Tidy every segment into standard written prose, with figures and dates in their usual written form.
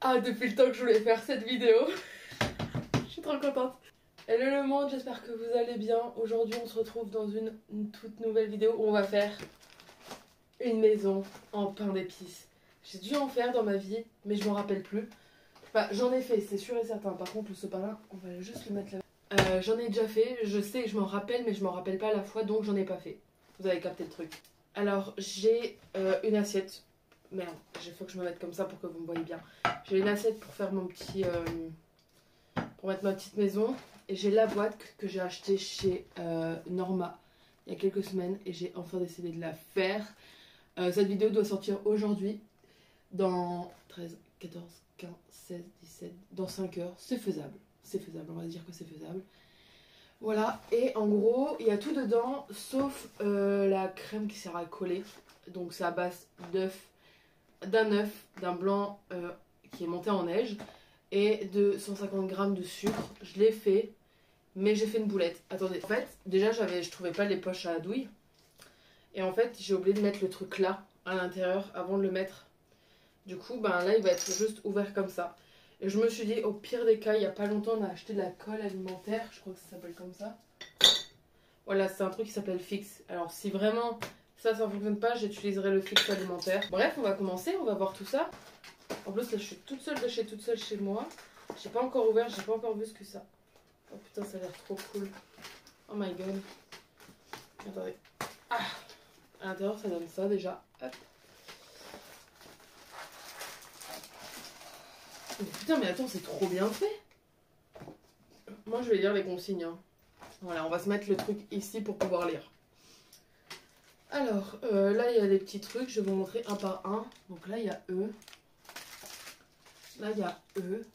Ah, depuis le temps que je voulais faire cette vidéo. Je suis trop contente. Hello le monde, j'espère que vous allez bien. Aujourd'hui on se retrouve dans une toute nouvelle vidéo où on va faire une maison en pain d'épices. J'ai dû en faire dans ma vie, mais je m'en rappelle plus. Enfin, j'en ai fait, c'est sûr et certain. Par contre, ce pain-là, on va juste le mettre là. J'en ai déjà fait, je sais que je m'en rappelle, mais je m'en rappelle pas à la fois, donc j'en ai pas fait. Vous avez capté le truc. Alors, j'ai une assiette. Merde, il faut que je me mette comme ça pour que vous me voyez bien. J'ai une assiette pour faire mon petit... pour mettre ma petite maison. Et j'ai la boîte que j'ai achetée chez Norma il y a quelques semaines. Et j'ai enfin décidé de la faire. Cette vidéo doit sortir aujourd'hui. Dans 13, 14, 15, 16, 17... Dans 5 heures. C'est faisable. C'est faisable, on va dire que c'est faisable. Voilà, et en gros, il y a tout dedans, sauf la crème qui sert à coller. Donc c'est à base d'un œuf, d'un blanc qui est monté en neige et de 150 grammes de sucre. Je l'ai fait, mais j'ai fait une boulette. Attendez, en fait, déjà je trouvais pas les poches à douille. Et en fait, j'ai oublié de mettre le truc là, à l'intérieur, avant de le mettre. Du coup, ben là, il va être juste ouvert comme ça. Et je me suis dit, au pire des cas, il n'y a pas longtemps, on a acheté de la colle alimentaire. Je crois que ça s'appelle comme ça. Voilà, c'est un truc qui s'appelle Fix. Alors, si vraiment ça ne fonctionne pas, j'utiliserai le Fix alimentaire. Bref, on va commencer, on va voir tout ça. En plus, là, je suis toute seule chez moi. J'ai pas encore ouvert, j'ai pas encore vu ce que ça. Oh putain, ça a l'air trop cool. Oh my god. Attendez. Ah, à l'intérieur, ça donne ça déjà. Hop. Mais putain, mais attends, c'est trop bien fait. Moi, je vais lire les consignes. Hein. Voilà, on va se mettre le truc ici pour pouvoir lire. Alors, là, il y a des petits trucs. Je vais vous montrer un par un. Donc là, il y a E. Là, il y a E.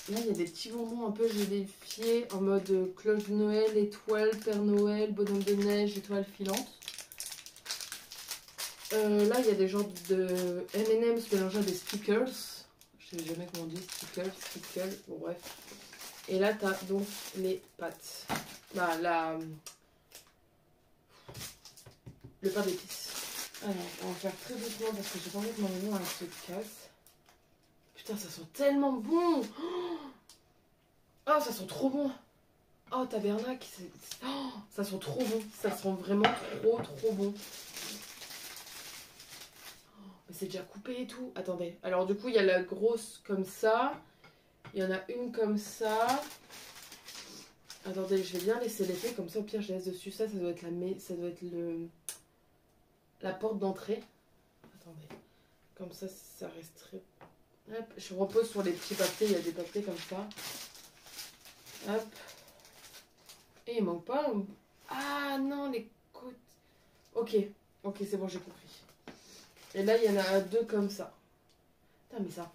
Là, il y a des petits bonbons un peu, j'ai vérifié, en mode cloche de Noël, étoile, Père Noël, bonhomme de neige, étoile filante. Là, il y a des genres de M&M's mélangés à des stickers. Je sais jamais comment on dit, stickers, bon bref. Et là, t'as donc les pâtes. Bah, le pain d'épices. Alors, on va faire très doucement parce que j'ai pas envie que ma maison elle se casse. Putain, ça sent tellement bon. Oh, ça sent trop bon. Oh, tabernacle. Oh, ça sent trop bon. Ça sent vraiment trop bon. Mais c'est déjà coupé et tout. Attendez. Alors, du coup, il y a la grosse comme ça. Il y en a une comme ça. Attendez, je vais bien laisser l'effet. Comme ça, au pire, je laisse dessus. Ça doit être la porte d'entrée. Attendez. Comme ça, ça reste très... Hop, je repose sur les petits papiers. Il y a des papiers comme ça. Hop. Et il manque pas... Ah non, les côtes... Ok, c'est bon, j'ai compris. Et là, il y en a deux comme ça. Putain, mais ça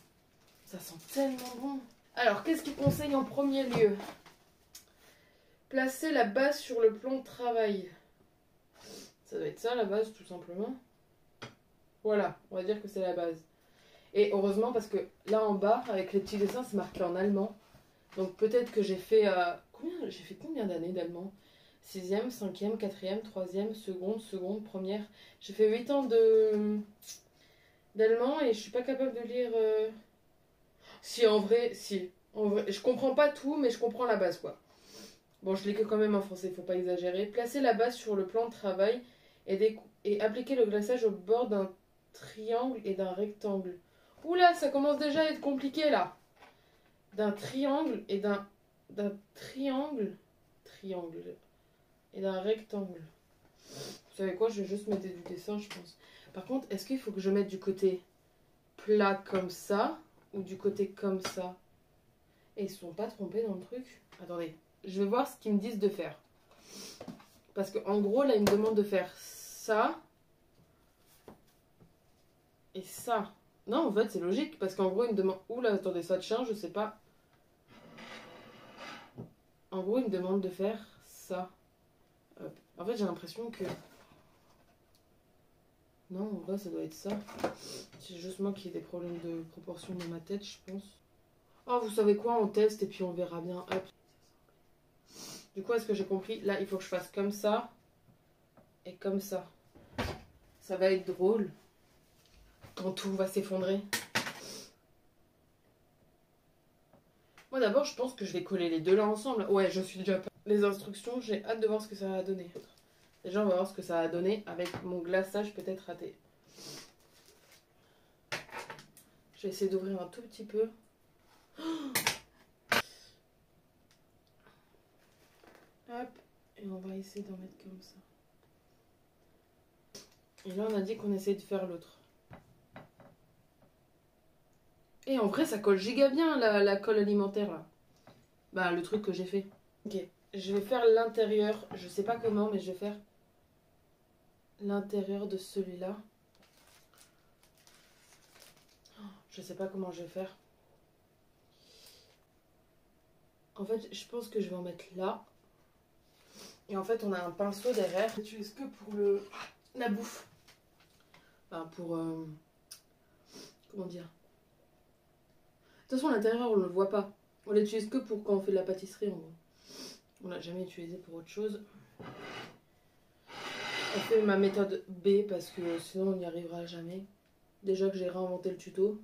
sent tellement bon. Alors, qu'est-ce qu'il conseille en premier lieu? Placer la base sur le plan de travail. Ça doit être ça, la base, tout simplement. Voilà, on va dire que c'est la base. Et heureusement, parce que là en bas, avec les petits dessins, c'est marqué en allemand. Donc peut-être que j'ai fait... J'ai fait combien d'années d'allemand? 6e, 5e, 4e, 3e, seconde, première. J'ai fait 8 ans d'allemand et je suis pas capable de lire... Si, en vrai, si. En vrai, je comprends pas tout, mais je comprends la base, quoi. Bon, je lis que quand même en français, faut pas exagérer. Placer la base sur le plan de travail et appliquer le glaçage au bord d'un triangle et d'un rectangle. Oula, ça commence déjà à être compliqué, là. D'un triangle et d'un triangle et d'un rectangle. Vous savez quoi, je vais juste mettre du dessin, je pense. Par contre, est-ce qu'il faut que je mette du côté plat comme ça ou du côté comme ça? Et ils se sont pas trompés dans le truc? Attendez, je vais voir ce qu'ils me disent de faire. Parce qu'en gros, là, ils me demandent de faire ça et ça. Non, en fait, c'est logique. Parce qu'en gros, ils me demandent... Oula, attendez, ça tient, je sais pas. En gros, ils me demandent de faire ça. Hop. En fait, j'ai l'impression que... Non, en vrai, ça doit être ça. C'est juste moi qui ai des problèmes de proportion dans ma tête, je pense. Oh, vous savez quoi? On teste et puis on verra bien. Hop. Du coup, est-ce que j'ai compris? Là, il faut que je fasse comme ça et comme ça. Ça va être drôle quand tout va s'effondrer. Moi d'abord je pense que je vais coller les deux là ensemble. Ouais, je suis déjà pas. Les instructions, j'ai hâte de voir ce que ça va donner. Déjà on va voir ce que ça va donner avec mon glaçage peut-être raté. Je vais essayer d'ouvrir un tout petit peu. Hop, et on va essayer d'en mettre comme ça. Et là on a dit qu'on essayait de faire l'autre. Et en vrai ça colle giga bien la colle alimentaire là. Bah le truc que j'ai fait. Ok, je vais faire l'intérieur, je sais pas comment mais je vais faire l'intérieur de celui-là. Je sais pas comment je vais faire. En fait je pense que je vais en mettre là. Et en fait on a un pinceau derrière. Je l'utilise que pour la bouffe. Enfin pour... comment dire? De toute façon l'intérieur on ne le voit pas. On l'utilise que pour quand on fait de la pâtisserie en gros. On l'a jamais utilisé pour autre chose. On fait ma méthode B parce que sinon on n'y arrivera jamais. Déjà que j'ai réinventé le tuto.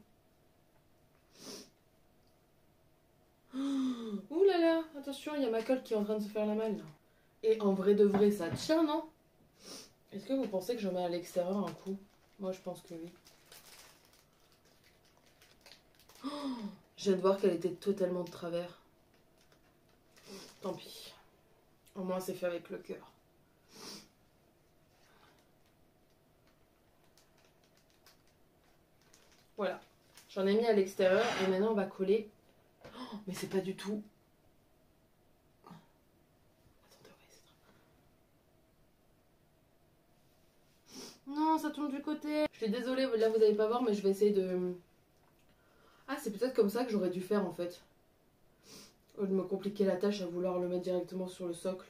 Ouh là là, attention, il y a ma colle qui est en train de se faire la malle. Et en vrai de vrai, ça tient, non? Est-ce que vous pensez que j'en mets à l'extérieur un coup? Moi, je pense que oui. Je viens de voir qu'elle était totalement de travers. Tant pis. Au moins, c'est fait avec le cœur. Voilà. J'en ai mis à l'extérieur et maintenant, on va coller. Oh, mais c'est pas du tout... Non, ça tombe du côté. Je suis désolée, là vous n'allez pas voir, mais je vais essayer de... Ah, c'est peut-être comme ça que j'aurais dû faire en fait. Au lieu de me compliquer la tâche à vouloir le mettre directement sur le socle.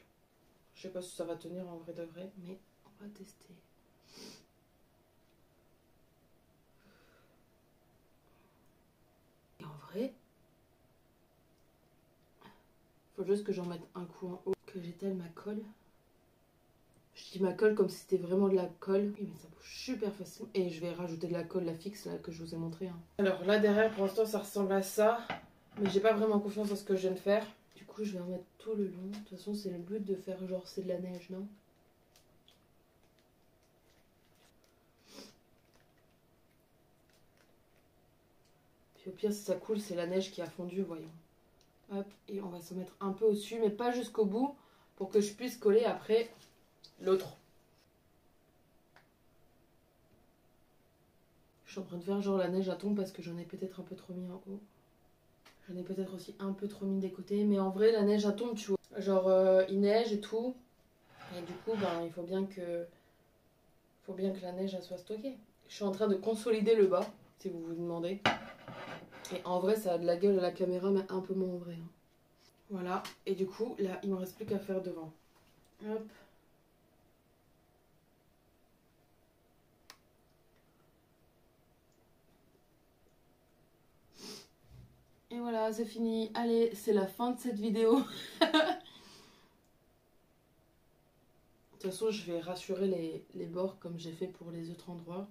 Je sais pas si ça va tenir en vrai de vrai, mais on va tester. Et en vrai, faut juste que j'en mette un coup en haut, que j'étale ma colle. Je dis ma colle comme si c'était vraiment de la colle. Oui, mais ça bouge super facilement. Et je vais rajouter de la colle, la fixe là que je vous ai montré. Hein. Alors là derrière, pour l'instant, ça ressemble à ça. Mais j'ai pas vraiment confiance dans ce que je viens de faire. Du coup, je vais en mettre tout le long. De toute façon, c'est le but de faire genre c'est de la neige, non? Puis au pire, si ça coule, c'est la neige qui a fondu, voyons. Hop, et on va se mettre un peu au-dessus, mais pas jusqu'au bout, pour que je puisse coller après l'autre. Je suis en train de faire genre la neige à tombe parce que j'en ai peut-être un peu trop mis en haut. J'en ai peut-être aussi un peu trop mis des côtés, mais en vrai la neige à tombe, tu vois. Genre il neige et tout, et du coup ben, il faut bien que la neige elle soit stockée. Je suis en train de consolider le bas, si vous vous demandez. Et en vrai ça a de la gueule à la caméra, mais un peu moins en vrai. Hein. Voilà, et du coup là il ne me reste plus qu'à faire devant. Hop. Et voilà, c'est fini. Allez, c'est la fin de cette vidéo. De toute façon, je vais rassurer les bords comme j'ai fait pour les autres endroits.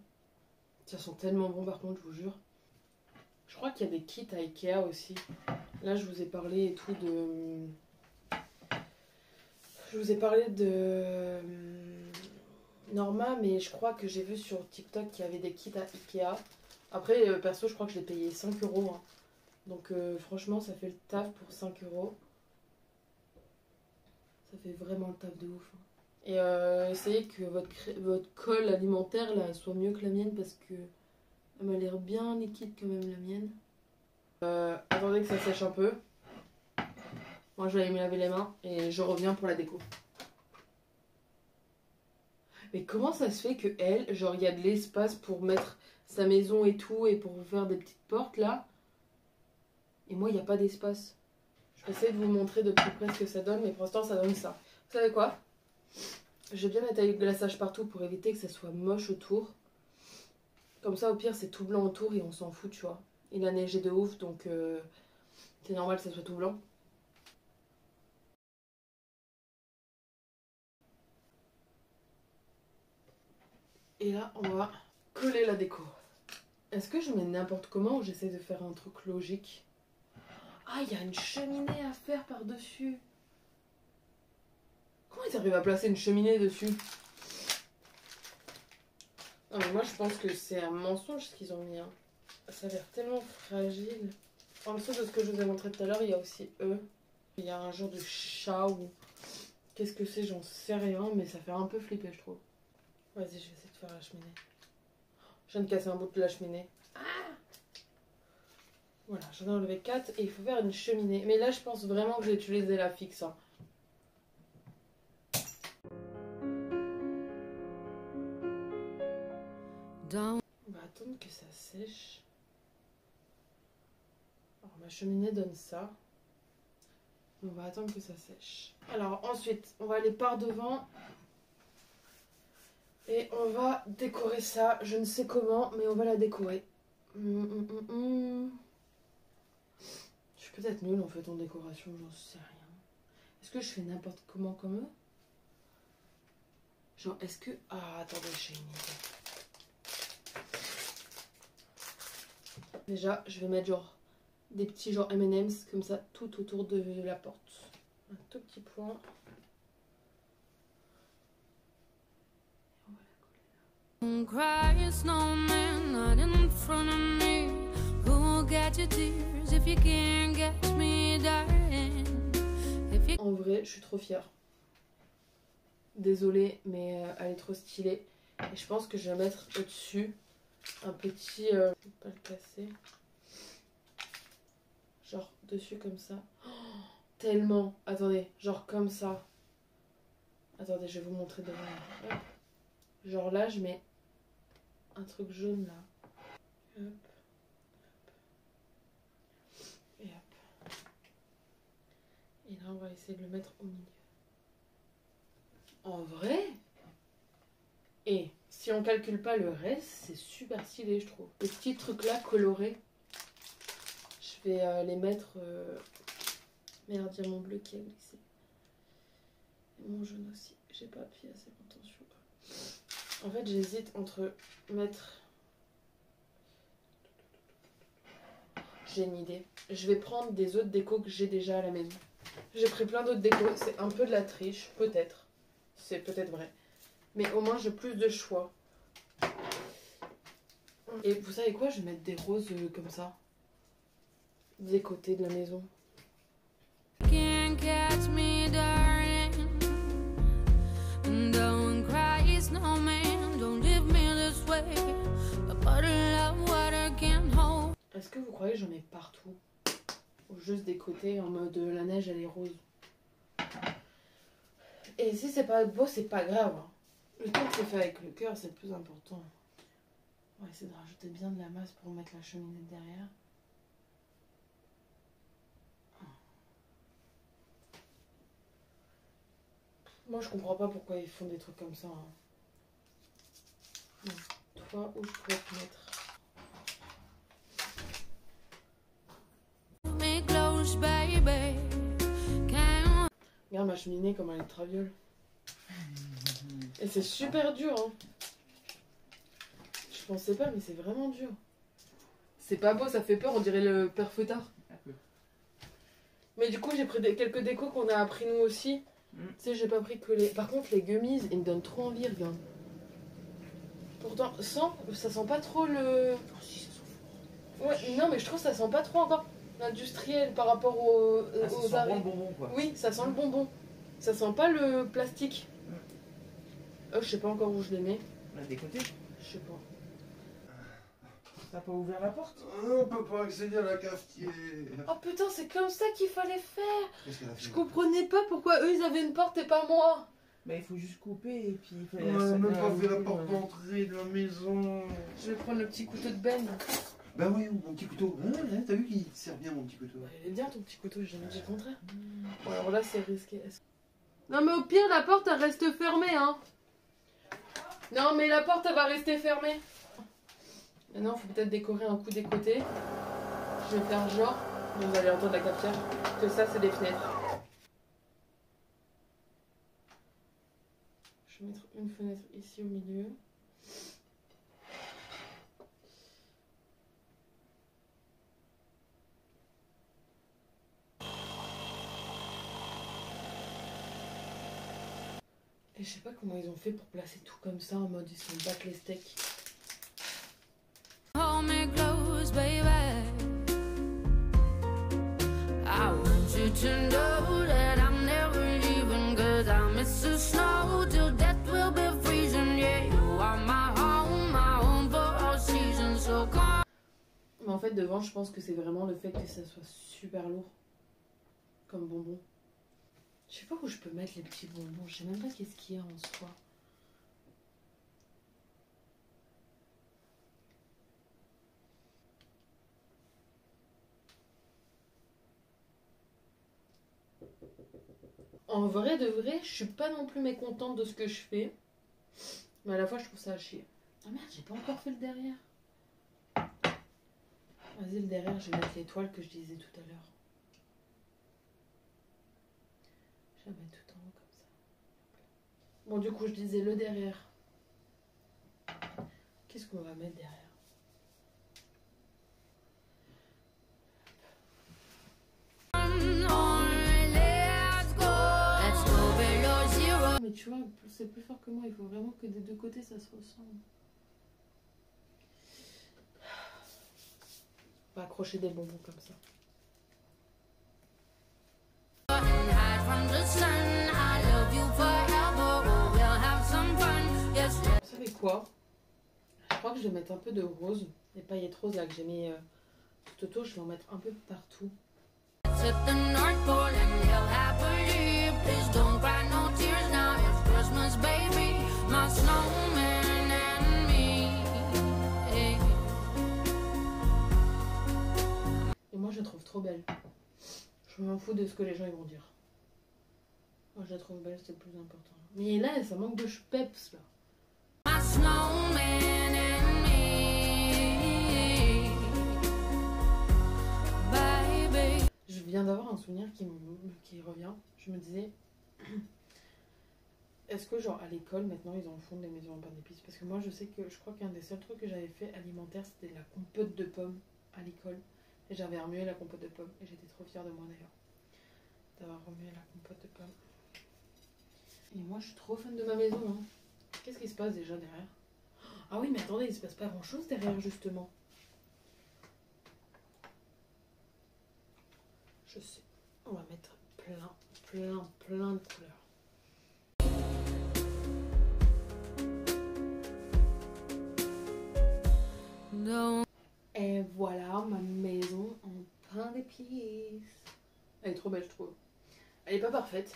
Ça sent tellement bon par contre, je vous jure. Je crois qu'il y a des kits à Ikea aussi. Là, je vous ai parlé et tout de... Je vous ai parlé de Norma, mais je crois que j'ai vu sur TikTok qu'il y avait des kits à Ikea. Après, perso, je crois que je l'ai payé 5 €. Hein. Donc franchement, ça fait le taf pour 5 €. Ça fait vraiment le taf de ouf. Hein. Et essayez que votre colle alimentaire là, soit mieux que la mienne parce que elle m'a l'air bien liquide quand même la mienne. Attendez que ça sèche un peu. Moi je vais aller me laver les mains et je reviens pour la déco. Mais comment ça se fait que elle, genre il y a de l'espace pour mettre sa maison et tout et pour faire des petites portes là. Et moi il n'y a pas d'espace. Je vais essayer de vous montrer de plus près ce que ça donne, mais pour l'instant ça donne ça. Vous savez quoi? Je vais bien étaler le glaçage partout pour éviter que ça soit moche autour. Comme ça, au pire, c'est tout blanc autour et on s'en fout, tu vois. Il a neigé de ouf, donc c'est normal que ça soit tout blanc. Et là, on va coller la déco. Est-ce que je mets n'importe comment ou j'essaie de faire un truc logique? Ah, il y a une cheminée à faire par-dessus. Comment ils arrivent à placer une cheminée dessus? Non, mais moi, je pense que c'est un mensonge ce qu'ils ont mis. Hein. Ça a l'air tellement fragile. En dessous de ce que je vous ai montré tout à l'heure, il y a aussi eux. Il y a un genre de chat ou... Qu'est-ce que c'est? J'en sais rien, mais ça fait un peu flipper, je trouve. Vas-y, je vais essayer de faire la cheminée. Je viens de casser un bout de la cheminée. Ah! Voilà, j'en ai enlevé 4 et il faut faire une cheminée. Mais là, je pense vraiment que j'ai utilisé la fixe. Hein. On va attendre que ça sèche. Alors, ma cheminée donne ça. On va attendre que ça sèche. Alors, ensuite, on va aller par devant. Et on va décorer ça. Je ne sais comment, mais on va la décorer. Je suis peut-être nulle en fait en décoration, j'en sais rien. Est-ce que je fais n'importe comment comme eux? Genre, est-ce que... Ah, attendez, j'ai une idée. Déjà, je vais mettre genre des petits genre M&M's comme ça tout autour de la porte. Un tout petit point. Don't cry, snowman, not in front of me. Who'll get your tears if you can't catch me, darling? En vrai, je suis trop fière. Désolée, mais elle est trop stylée. Et je pense que je vais mettre au-dessus un petit... je vais pas le casser. Genre dessus comme ça. Oh, tellement. Attendez, genre comme ça. Attendez, je vais vous montrer devant. Hop. Genre là, je mets un truc jaune là. Hop. Et hop. Et là, on va essayer de le mettre au milieu. En vrai? Et si on calcule pas le reste, c'est super stylé, je trouve. Les petits trucs là colorés, je vais les mettre... Merde, il y a mon bleu qui a glissé. Et mon jaune aussi. J'ai pas appuyé assez longtemps sur... En fait, j'hésite entre mettre... J'ai une idée. Je vais prendre des autres décos que j'ai déjà à la maison. J'ai pris plein d'autres décos. C'est un peu de la triche, peut-être. C'est peut-être vrai. Mais au moins, j'ai plus de choix. Et vous savez quoi? Je vais mettre des roses comme ça. Des côtés de la maison. Can't catch me, darling. Don't cry, snowman, don't leave me this way. A bottle of water can't hold. Est-ce que vous croyez que j'en ai partout? Ou juste des côtés en mode la neige elle est rose? Et si c'est pas beau, c'est pas grave. Hein. Le temps que c'est fait avec le cœur, c'est le plus important. On va essayer de rajouter bien de la masse pour mettre la cheminée derrière. Moi je comprends pas pourquoi ils font des trucs comme ça. Hein. Non. Toi, où je pourrais te mettre? Me close, baby. Can't... Regarde ma cheminée comme elle est traviole. Et c'est super dur. Hein. Je pensais pas, mais c'est vraiment dur. C'est pas beau, ça fait peur, on dirait le père Feuillard. Mais du coup, j'ai pris quelques décos qu'on a appris nous aussi. Tu sais, j'ai pas pris que les... Par contre, les gummies, ils me donnent trop envie, regarde. Pourtant, ça sent pas trop le... Oh, si, ça sent fort. Ouais, non, mais je trouve que ça sent pas trop encore l'industriel par rapport aux ça aux sent arrêts. bon le bonbon, quoi. Oui, ça sent le bonbon. Ça sent pas le plastique. Je sais pas encore où je les mets. On a des côtés. Je sais pas. T'as pas ouvert la porte? On peut pas accéder à la cafetière. Oh putain, c'est comme ça qu'il fallait faire. Qu'est-ce qu'elle a fait? Je comprenais pas pourquoi eux ils avaient une porte et pas moi. Bah il faut juste couper et puis il faut... On a même pas fait la porte d'entrée de la maison. Je vais prendre le petit couteau de benne. Bah oui, mon petit couteau. T'as vu qu'il te sert bien mon petit couteau? Il est bien ton petit couteau, j'ai jamais dit le contraire. Bon, alors là c'est risqué. Non mais au pire la porte elle reste fermée hein. Non mais la porte elle va rester fermée. Maintenant il faut peut-être décorer un coup des côtés. Je vais faire genre, vous allez entendre la cafetière, que ça c'est des fenêtres. Je vais mettre une fenêtre ici au milieu. Et je sais pas comment ils ont fait pour placer tout comme ça en mode ils se battent les steaks. Hold me close, baby. I want you to know that I'm never leaving, 'cause I miss the snow till death will be freezing. Yeah, you are my home for all seasons. So come. Mais en fait devant je pense que c'est vraiment le fait que ça soit super lourd comme bonbon. Je sais pas où je peux mettre les petits bonbons, je sais même pas qu'est-ce qu'il y a en soi. En vrai de vrai, je suis pas non plus mécontente de ce que je fais. Mais à la fois je trouve ça à chier. Ah merde, j'ai pas encore fait le derrière. Vas-y, le derrière, je vais mettre l'étoile que je disais tout à l'heure. Je vais la mettre tout en haut comme ça. Bon, du coup, je disais le derrière. Qu'est-ce qu'on va mettre derrière? Mais tu vois, c'est plus fort que moi. Il faut vraiment que des deux côtés, ça se ressemble. On va accrocher des bonbons comme ça. Vous savez quoi? Je crois que je vais mettre un peu de rose. Les paillettes roses là que j'ai mis tout autour, je vais en mettre un peu partout. Et moi je la trouve trop belle. Je m'en fous de ce que les gens ils vont dire. Moi je la trouve belle, c'est le plus important. Mais là ça manque de peps là. Je viens d'avoir un souvenir qui revient. Je me disais, est-ce que genre à l'école maintenant ils en font des maisons en pain d'épices? Parce que moi je sais que je crois qu'un des seuls trucs que j'avais fait alimentaire c'était la compote de pommes à l'école. Et j'avais remué la compote de pommes et j'étais trop fière de moi d'ailleurs d'avoir remué la compote de pommes. Et moi je suis trop fan de ma maison hein. Qu'est-ce qui se passe déjà derrière? Ah oui mais attendez, il se passe pas grand chose derrière justement. Je sais, on va mettre plein de couleurs. No. Et voilà ma maison en pain d'épices. Elle est trop belle je trouve. Elle est pas parfaite.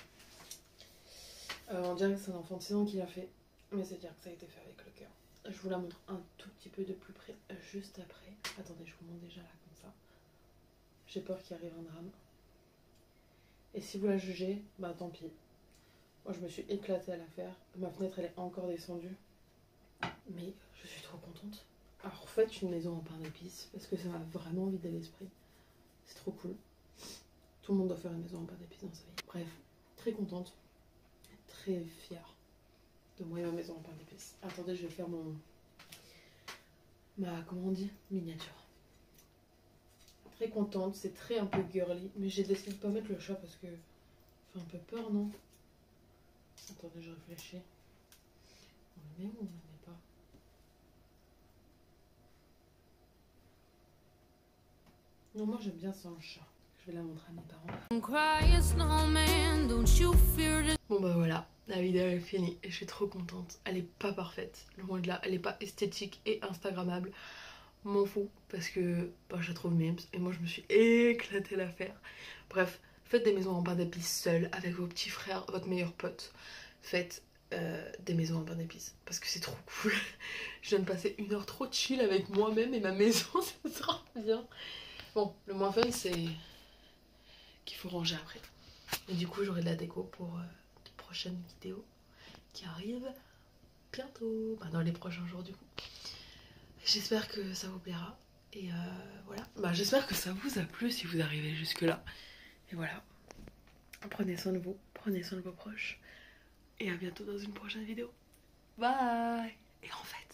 On dirait que c'est un enfant de 6 ans qui l'a fait. Mais c'est dire que ça a été fait avec le cœur. Je vous la montre un tout petit peu de plus près juste après. Attendez, je vous montre déjà là comme ça. J'ai peur qu'il arrive un drame. Et si vous la jugez, bah tant pis. Moi je me suis éclatée à la faire. Ma fenêtre elle est encore descendue. Mais je suis trop contente. Alors faites une maison en pain d'épices parce que ça m'a vraiment vidé l'esprit. C'est trop cool. Tout le monde doit faire une maison en pain d'épices dans sa vie. Bref, très contente. Très fière de moi et ma maison en pain d'épices. Attendez, je vais faire comment on dit, miniature. Très contente, c'est très un peu girly, mais j'ai décidé de pas mettre le chat parce que ça fait un peu peur, non? Attendez, je réfléchis. On le met ou on le met pas? Non, moi j'aime bien sans le chat. Je vais la montrer à mes parents. Bon bah voilà, la vidéo est finie et je suis trop contente. Elle est pas parfaite, loin de là, elle est pas esthétique et instagrammable. M'en fous parce que bah, je la trouve mimes et moi je me suis éclatée à la faire. Bref, faites des maisons en pain d'épices seules avec vos petits frères, votre meilleur pote. Faites des maisons en pain d'épices parce que c'est trop cool. Je viens de passer 1 heure trop chill avec moi-même et ma maison, c'est trop bien. Bon, le moins fun c'est qu'il faut ranger après. Et du coup j'aurai de la déco pour de prochaines vidéos qui arrivent bientôt, bah, dans les prochains jours du coup. J'espère que ça vous plaira. Et voilà. Bah, j'espère que ça vous a plu si vous arrivez jusque là. Et voilà. Prenez soin de vous. Prenez soin de vos proches. Et à bientôt dans une prochaine vidéo. Bye. Et en fait,